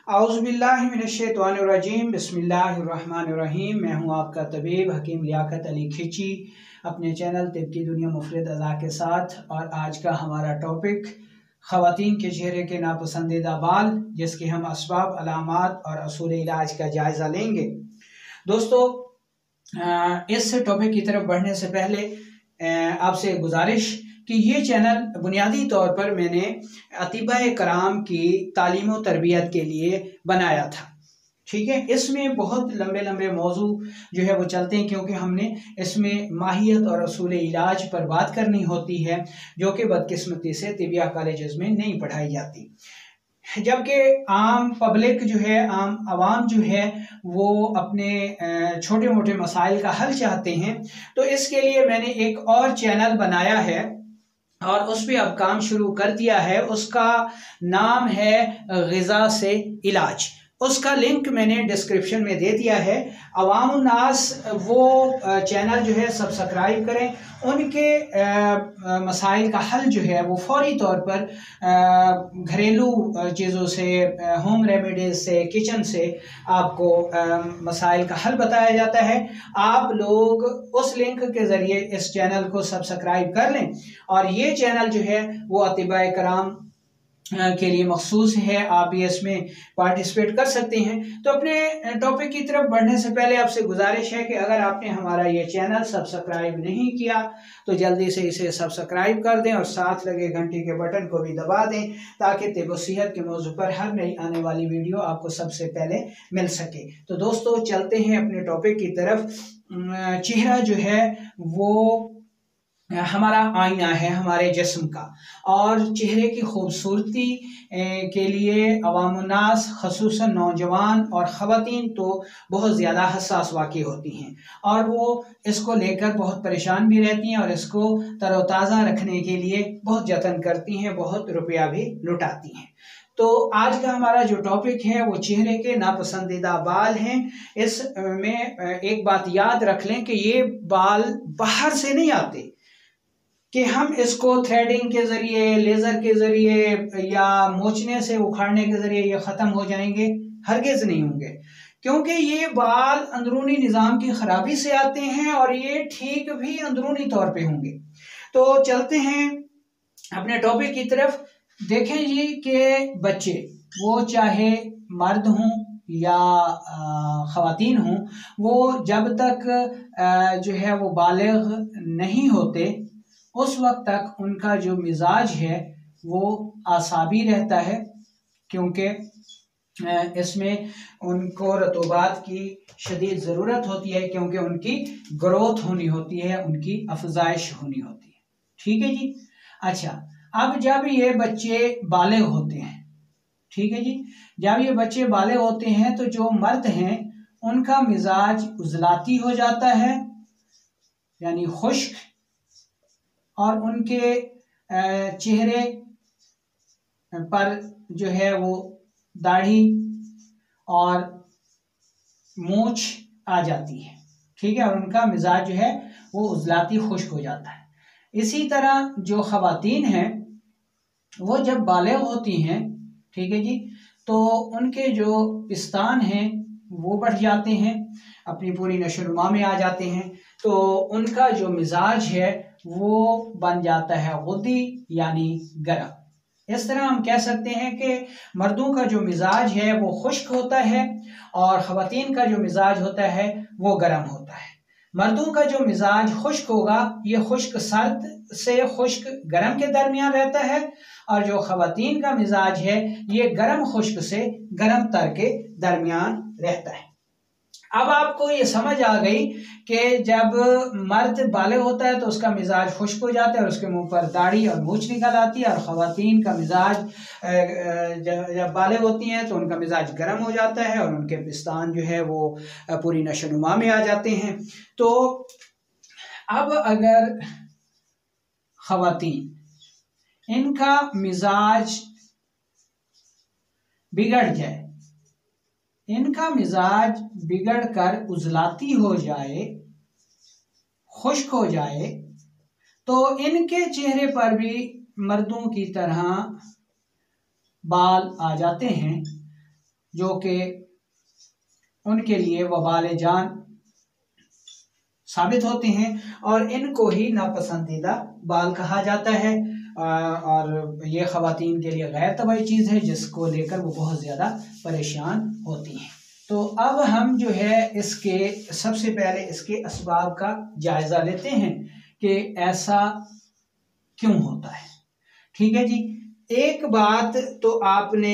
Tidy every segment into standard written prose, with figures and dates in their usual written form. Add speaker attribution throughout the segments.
Speaker 1: औज़ुबिल्लाहिमिनश्शैतानिर्रजीम बिस्मिल्लाहिर्रहमानिर्रहीम। मैं हूं आपका तबीब हकीम लियाकत अली खिची अपने चैनल तिब की दुनिया मुफरद अज़ा के साथ। और आज का हमारा टॉपिक ख़वातीन के चेहरे के नापसंदीदा बाल, जिसके हम असबाब, अलामात और असूल इलाज का जायज़ा लेंगे। दोस्तों, इस टॉपिक की तरफ बढ़ने से पहले आपसे गुजारिश कि ये चैनल बुनियादी तौर पर मैंने अतिबाए कराम की तालीम और तरबियत के लिए बनाया था। ठीक है, इसमें बहुत लंबे लंबे मौजू जो है वो चलते हैं, क्योंकि हमने इसमें माहियत और असूल इलाज पर बात करनी होती है, जो कि बदकिस्मती से तिबिया कॉलेजेस में नहीं पढ़ाई जाती। जबकि आम पब्लिक जो है, आम आवाम जो है, वो अपने छोटे मोटे मसाइल का हल चाहते हैं। तो इसके लिए मैंने एक और चैनल बनाया है और उस पर अब काम शुरू कर दिया है। उसका नाम है ग़िज़ा से इलाज। उसका लिंक मैंने डिस्क्रिप्शन में दे दिया है। अवाम उन्नास वो चैनल जो है सब्सक्राइब करें। उनके मसाइल का हल जो है वो फौरी तौर पर घरेलू चीज़ों से, होम रेमेडीज से, किचन से आपको मसाइल का हल बताया जाता है। आप लोग उस लिंक के ज़रिए इस चैनल को सब्सक्राइब कर लें। और ये चैनल जो है वो अतिबाए कराम के लिए मखसूस है। आप भी इसमें पार्टिसिपेट कर सकते हैं। तो अपने टॉपिक की तरफ बढ़ने से पहले आपसे गुजारिश है कि अगर आपने हमारा ये चैनल सब्सक्राइब नहीं किया तो जल्दी से इसे सब्सक्राइब कर दें और साथ लगे घंटी के बटन को भी दबा दें, ताकि तिब सेहत के मौजू पर हर नई आने वाली वीडियो आपको सबसे पहले मिल सके। तो दोस्तों, चलते हैं अपने टॉपिक की तरफ। चेहरा जो है वो हमारा आईना है हमारे जिस्म का, और चेहरे की खूबसूरती के लिए अवामुन्नास, ख़ुसूसन नौजवान और ख़वातीन तो बहुत ज़्यादा हसास वाक़ई होती हैं, और वो इसको लेकर बहुत परेशान भी रहती हैं और इसको तरोताज़ा रखने के लिए बहुत जतन करती हैं, बहुत रुपया भी लुटाती हैं। तो आज का हमारा जो टॉपिक है वो चेहरे के नापसंदीदा बाल हैं। इसमें एक बात याद रख लें कि ये बाल बाहर से नहीं आते कि हम इसको थ्रेडिंग के ज़रिए, लेज़र के ज़रिए या मोचने से उखाड़ने के ज़रिए ये ख़त्म हो जाएंगे। हरगिज़ नहीं होंगे, क्योंकि ये बाल अंदरूनी निज़ाम की ख़राबी से आते हैं और ये ठीक भी अंदरूनी तौर पे होंगे। तो चलते हैं अपने टॉपिक की तरफ। देखें जी कि बच्चे, वो चाहे मर्द हों या ख़वातीन हों, वो जब तक जो है वो बालिग़ नहीं होते उस वक्त तक उनका जो मिजाज है वो आसाबी रहता है, क्योंकि इसमें उनको रतूबात की शदीद ज़रूरत होती है, क्योंकि उनकी ग्रोथ होनी होती है, उनकी अफजाइश होनी होती है। ठीक है जी। अच्छा, अब जब ये बच्चे बालिग़ होते हैं, ठीक है जी, जब ये बच्चे बालिग़ होते हैं तो जो मर्द हैं उनका मिजाज उजलाती हो जाता है, यानी खुश्क, और उनके चेहरे पर जो है वो दाढ़ी और मूछ आ जाती है। ठीक है, और उनका मिजाज जो है वो उजलाती खुश्क हो जाता है। इसी तरह जो ख़वातीन हैं वो जब बालिग़ होती हैं, ठीक है जी, तो उनके जो पिस्तान हैं वो बढ़ जाते हैं, अपनी पूरी नशोनुमा में आ जाते हैं। तो उनका जो मिजाज है वो बन जाता है गुद्दी, यानी गर्म। इस तरह हम कह सकते हैं कि मर्दों का जो मिजाज है वो खुश्क होता है और ख़वातीन का जो मिजाज होता है वो गर्म होता है। मर्दों का जो मिजाज खुश्क होगा, ये खुश्क सर्द से खुश्क गर्म के दरमियान रहता है, और जो ख़वातीन का मिजाज है ये गर्म खुश्क से गर्म तर के दरमियान रहता है। अब आपको ये समझ आ गई कि जब मर्द बालिग़ होता है तो उसका मिजाज खुश्क हो जाता है और उसके मुंह पर दाढ़ी और मूछ निकल आती है, और ख़वातीन का मिजाज जब बालिग़ होती हैं तो उनका मिजाज गर्म हो जाता है और उनके पिस्तान जो है वो पूरी नशोनुमा में आ जाते हैं। तो अब अगर ख़वातीन इनका मिजाज बिगड़ जाए, इनका मिजाज बिगड़ कर उजलाती हो जाए, खुश्क हो जाए, तो इनके चेहरे पर भी मर्दों की तरह बाल आ जाते हैं, जो कि उनके लिए वबाल जान साबित होते हैं, और इनको ही नापसंदीदा बाल कहा जाता है। और ये ख़वातीन के लिए गैर तबाही चीज़ है जिसको लेकर वो बहुत ज़्यादा परेशान होती हैं। तो अब हम जो है इसके सबसे पहले इसके असबाब का जायज़ा लेते हैं कि ऐसा क्यों होता है। ठीक है जी। एक बात तो आपने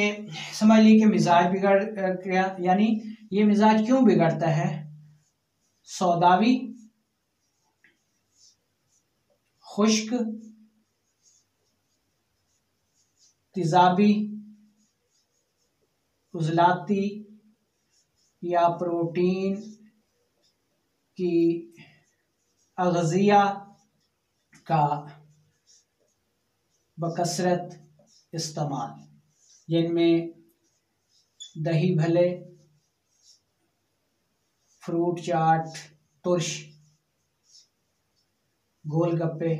Speaker 1: समझ ली कि मिजाज बिगड़ गया, यानी ये मिजाज क्यों बिगड़ता है? सौदावी, खुश्क, तेजाबी, उजलाती या प्रोटीन की अग़ज़िया का बकसरत इस्तेमाल, जिनमें दही भले, फ्रूट चाट, तुर्श, गोलगप्पे,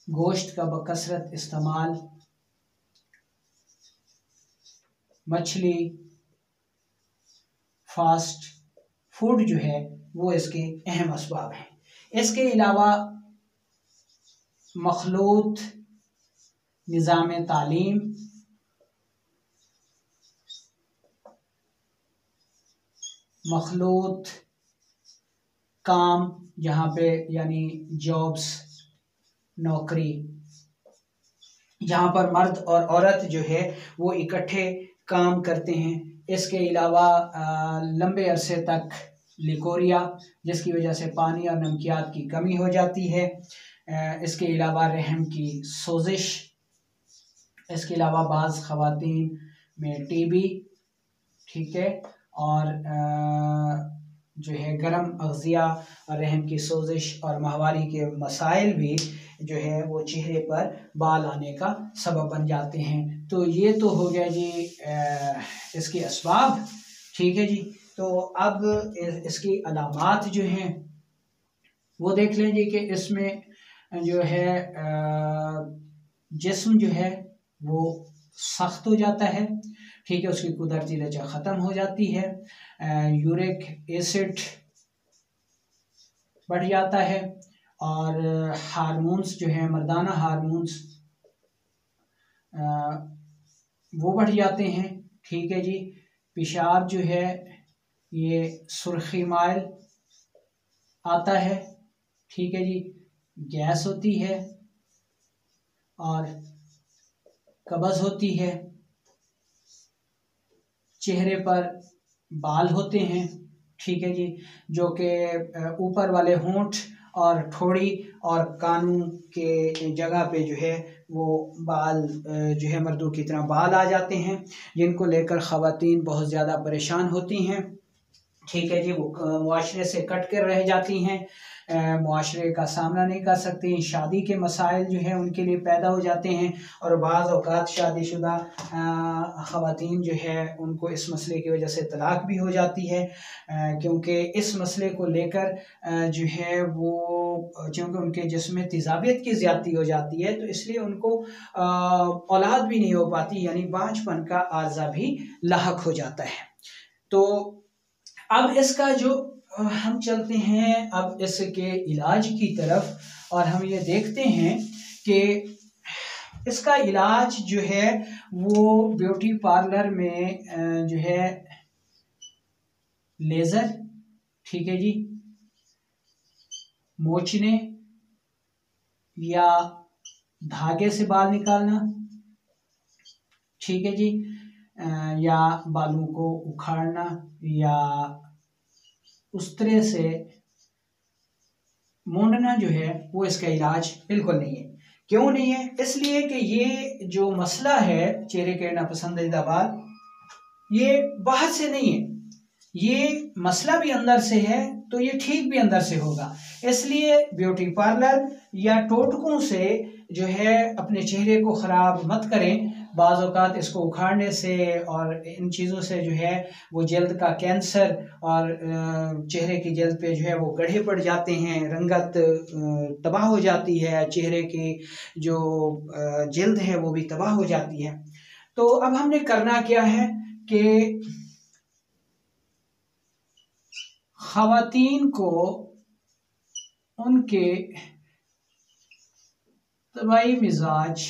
Speaker 1: गोश्त का बकसरत इस्तेमाल, मछली, फास्ट फूड जो है वो इसके अहम असबाब हैं। इसके अलावा मखलूत निज़ाम तालीम, मखलूत काम जहाँ पे यानी जॉब्स, नौकरी, जहाँ पर मर्द और औरत जो है वो इकट्ठे काम करते हैं। इसके अलावा लंबे अरसे तक लिकोरिया, जिसकी वजह से पानी और नमकियात की कमी हो जाती है। इसके अलावा रहम की सोजिश, इसके अलावा बाज़ ख़वातीन में टीबी, ठीक है, और जो है गर्म अग़ज़िया, रहम की सोजिश और माहवारी के मसाइल भी जो है वो चेहरे पर बाल आने का सबब बन जाते हैं। तो ये तो हो गया जी इसके असबाब। ठीक है जी। तो अब इसकी अलामात जो हैं वो देख लें जी कि इसमें जो है जिस्म जो है वो सख्त हो जाता है, ठीक है, उसकी कुदरती लचक ख़त्म हो जाती है, यूरिक एसिड बढ़ जाता है, और हार्मोन्स जो है मर्दाना हार्मोन्स वो बढ़ जाते हैं। ठीक है जी। पेशाब जो है ये सुर्खी माइल आता है, ठीक है जी, गैस होती है और कब्ज़ होती है, चेहरे पर बाल होते हैं, ठीक है जी, जो कि ऊपर वाले होंठ और ठोड़ी और कानों के जगह पे जो है वो बाल जो है मर्दों की तरह बाल आ जाते हैं, जिनको लेकर ख़वातीन बहुत ज़्यादा परेशान होती हैं। ठीक है जी। वो मुआशरे से कट कर रह जाती हैं, मुआशरे का सामना नहीं कर सकती, शादी के मसाइल जो है उनके लिए पैदा हो जाते हैं, और बाज़ औक़ात शादीशुदा ख़वातीन जो है उनको इस मसले की वजह से तलाक भी हो जाती है, क्योंकि इस मसले को लेकर जो है वो चूँकि उनके जिस्म में तेज़ाबियत की ज़्यादती हो जाती है, तो इसलिए उनको औलाद भी नहीं हो पाती, यानी बांझपन का आर्ज़ा भी लाहक हो जाता है। तो अब इसका जो हम चलते हैं अब इसके इलाज की तरफ, और हम ये देखते हैं कि इसका इलाज जो है वो ब्यूटी पार्लर में जो है लेज़र, ठीक है जी, मोचने या धागे से बाल निकालना, ठीक है जी, या बालों को उखाड़ना या उस तरह से मूंडना जो है वो इसका इलाज बिल्कुल नहीं है। क्यों नहीं है? इसलिए कि ये जो मसला है चेहरे के नापसंदीदा बाल, ये बाहर से नहीं है, ये मसला भी अंदर से है, तो ये ठीक भी अंदर से होगा। इसलिए ब्यूटी पार्लर या टोटकों से जो है अपने चेहरे को ख़राब मत करें। बाज़ औक़ात इसको उखाड़ने से और इन चीज़ों से जो है वो जल्द का कैंसर और चेहरे की जल्द पे जो है वो गड्ढे पड़ जाते हैं, रंगत तबाह हो जाती है, चेहरे की जो जल्द है वो भी तबाह हो जाती है। तो अब हमने करना क्या है कि ख़वातीन को उनके तबाई मिजाज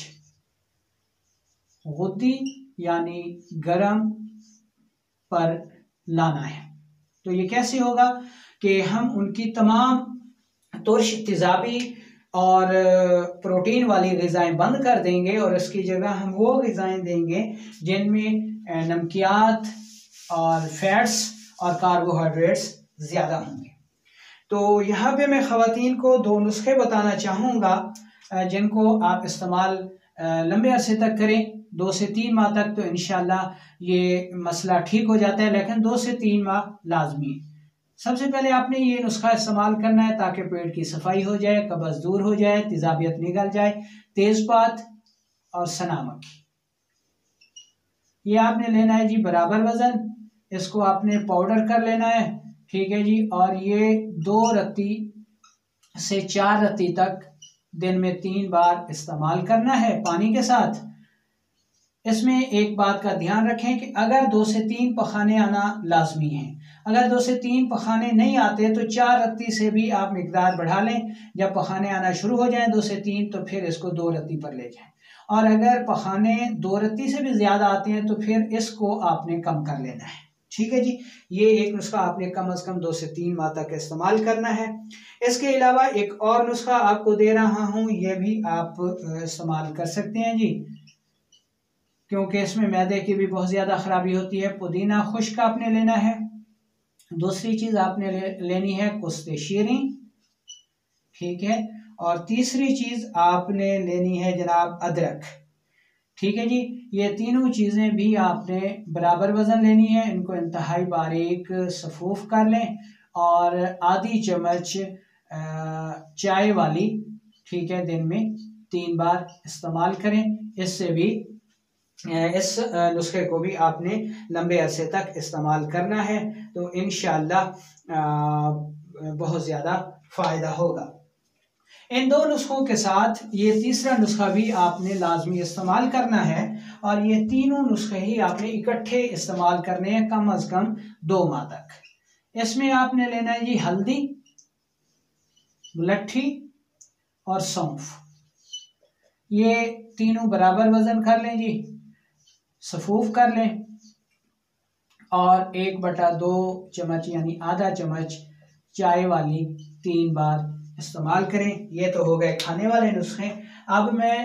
Speaker 1: गुद्दी यानी गरम पर लाना है। तो ये कैसे होगा कि हम उनकी तमाम तुर्श, तेज़ाबी और प्रोटीन वाली ग़िज़ाएँ बंद कर देंगे और इसकी जगह हम वो ग़िज़ाएँ देंगे जिनमें नमकियात और फैट्स और कार्बोहाइड्रेट्स ज़्यादा होंगे। तो यहाँ पे मैं ख़वातीन को 2 नुस्खे बताना चाहूँगा जिनको आप इस्तेमाल लंबे अरसे तक करें, 2 से 3 माह तक तो इंशाल्लाह ये मसला ठीक हो जाता है, लेकिन 2 से 3 माह लाजमी है। सबसे पहले आपने ये नुस्खा इस्तेमाल करना है ताकि पेट की सफाई हो जाए, कब्ज़ दूर हो जाए, तेज़ाबियत निकल जाए। तेज़पात और सना मक्खी ये आपने लेना है जी बराबर वज़न, इसको आपने पाउडर कर लेना है, ठीक है जी। और ये 2 रत्ती से 4 रत्ती तक दिन में 3 बार इस्तेमाल करना है पानी के साथ। इसमें एक बात का ध्यान रखें कि अगर 2 से 3 पखाने आना लाजमी है, अगर 2 से 3 पखाने नहीं आते तो 4 रत्ती से भी आप मिकदार बढ़ा लें। जब पखाने आना शुरू हो जाएं 2 से 3 तो फिर इसको 2 रत्ती पर ले जाएं, और अगर पखाने 2 रत्ती से भी ज़्यादा आते हैं तो फिर इसको आपने कम कर लेना है, ठीक है जी। ये एक नुस्खा आपने कम से कम 2 से 3 माह तक इस्तेमाल करना है। इसके अलावा एक और नुस्खा आपको दे रहा हूँ, ये भी आप इस्तेमाल कर सकते हैं जी, क्योंकि इसमें मैदे की भी बहुत ज़्यादा ख़राबी होती है। पुदीना खुश्क आपने लेना है। दूसरी चीज़ आपने लेनी है कुस्ते शीरी, ठीक है। और तीसरी चीज़ आपने लेनी है जनाब अदरक, ठीक है जी। ये तीनों चीज़ें भी आपने बराबर वज़न लेनी है। इनको इंतहाई बारीक सफूफ कर लें और आधी चम्मच चाय वाली, ठीक है, दिन में 3 बार इस्तेमाल करें। इससे भी इस नुस्खे को भी आपने लंबे अरसे तक इस्तेमाल करना है, तो इंशाअल्लाह बहुत ज़्यादा फ़ायदा होगा। इन 2 नुस्खों के साथ ये तीसरा नुस्खा भी आपने लाजमी इस्तेमाल करना है, और ये तीनों नुस्खे ही आपने इकट्ठे इस्तेमाल करने हैं कम अज़ कम 2 माह तक। इसमें आपने लेना है जी हल्दी, मुलट्ठी और सौंफ। ये तीनों बराबर वज़न कर लें जी, सफूफ कर लें, और 1/2 चम्मच यानी आधा चम्मच चाय वाली 3 बार इस्तेमाल करें। ये तो हो गए खाने वाले नुस्खे। अब मैं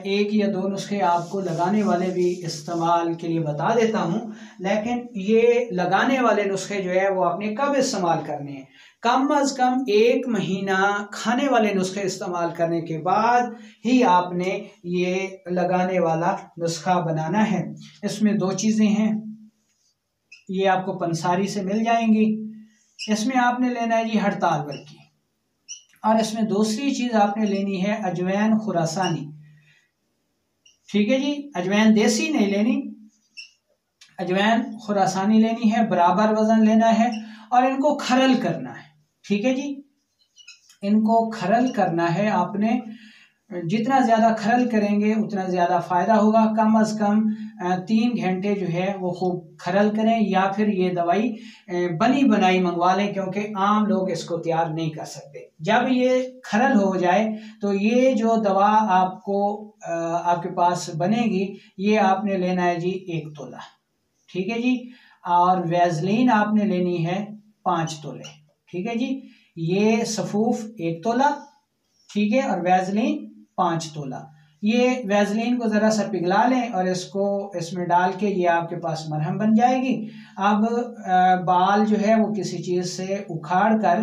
Speaker 1: 1 या 2 नुस्खे आपको लगाने वाले भी इस्तेमाल के लिए बता देता हूँ, लेकिन ये लगाने वाले नुस्खे जो है वो आपने कब इस्तेमाल करने हैं, कम अज़ कम 1 महीना खाने वाले नुस्खे इस्तेमाल करने के बाद ही आपने ये लगाने वाला नुस्खा बनाना है। इसमें 2 चीज़ें हैं, ये आपको पंसारी से मिल जाएंगी। इसमें आपने लेना है जी हड़ताल बल्कि, और इसमें दूसरी चीज़ आपने लेनी है अजवैन खुरासानी, ठीक है जी। अजवैन देसी नहीं लेनी, अजवैन खुरासानी लेनी है, बराबर वज़न लेना है, और इनको खरल करना है, ठीक है जी। इनको खरल करना है आपने, जितना ज़्यादा खरल करेंगे उतना ज़्यादा फ़ायदा होगा। कम अज़ कम 3 घंटे जो है वो खूब खरल करें, या फिर ये दवाई बनी बनाई मंगवा लें, क्योंकि आम लोग इसको तैयार नहीं कर सकते। जब ये खरल हो जाए तो ये जो दवा आपको आपके पास बनेगी, ये आपने लेना है जी 1 तोला, ठीक है जी। और वैज़लीन आपने लेनी है 5 तोले, ठीक है जी। ये सफूफ 1 तोला, ठीक है, और वैज़लीन 5 तोला। ये वैज़लीन को ज़रा सा पिघला लें और इसको इसमें डाल के ये आपके पास मरहम बन जाएगी। अब बाल जो है वो किसी चीज़ से उखाड़ कर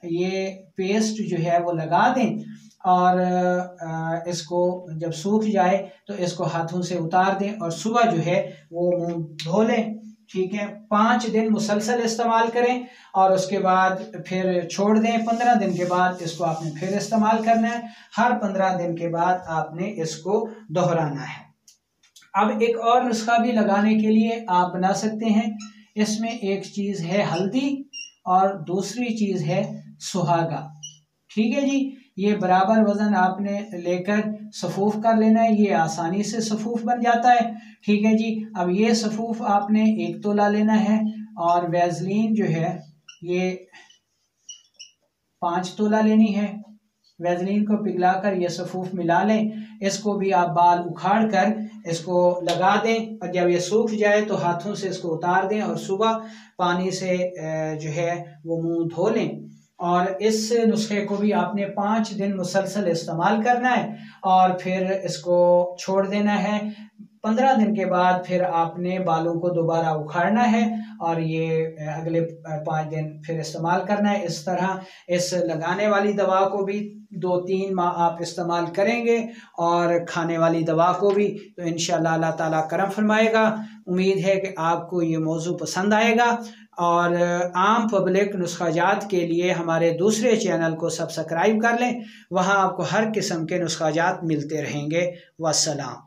Speaker 1: ये पेस्ट जो है वो लगा दें, और इसको जब सूख जाए तो इसको हाथों से उतार दें और सुबह जो है वो मुंह धो लें, ठीक है। 5 दिन मुसलसल इस्तेमाल करें और उसके बाद फिर छोड़ दें। 15 दिन के बाद इसको आपने फिर इस्तेमाल करना है। हर 15 दिन के बाद आपने इसको दोहराना है। अब एक और नुस्खा भी लगाने के लिए आप बना सकते हैं। इसमें एक चीज़ है हल्दी और दूसरी चीज़ है सुहागा, ठीक है जी। ये बराबर वज़न आपने लेकर सफ़ूफ़ कर लेना है। ये आसानी से सफ़ूफ़ बन जाता है। ठीक है जी। अब ये सफ़ूफ़ आपने 1 तोला लेना है और वैज़लीन जो है ये 5 तोला लेनी है। वैज़लीन को पिघलाकर ये सफ़ूफ़ मिला लें। इसको भी आप बाल उखाड़ कर इसको लगा दें और जब ये सूख जाए तो हाथों से इसको उतार दें और सुबह पानी से जो है वो मुंह धो लें। और इस नुस्खे को भी आपने 5 दिन मुसलसल इस्तेमाल करना है और फिर इसको छोड़ देना है। 15 दिन के बाद फिर आपने बालों को दोबारा उखाड़ना है और ये अगले 5 दिन फिर इस्तेमाल करना है। इस तरह इस लगाने वाली दवा को भी 2-3 माह आप इस्तेमाल करेंगे और खाने वाली दवा को भी, तो इंशाअल्लाह अल्लाह ताला करम फरमाएगा। उम्मीद है कि आपको ये मौजू पसंद आएगा और आम पब्लिक नुस्खाजात के लिए हमारे दूसरे चैनल को सब्सक्राइब कर लें। वहाँ आपको हर किस्म के नुस्खाजात मिलते रहेंगे। वस्सलाम।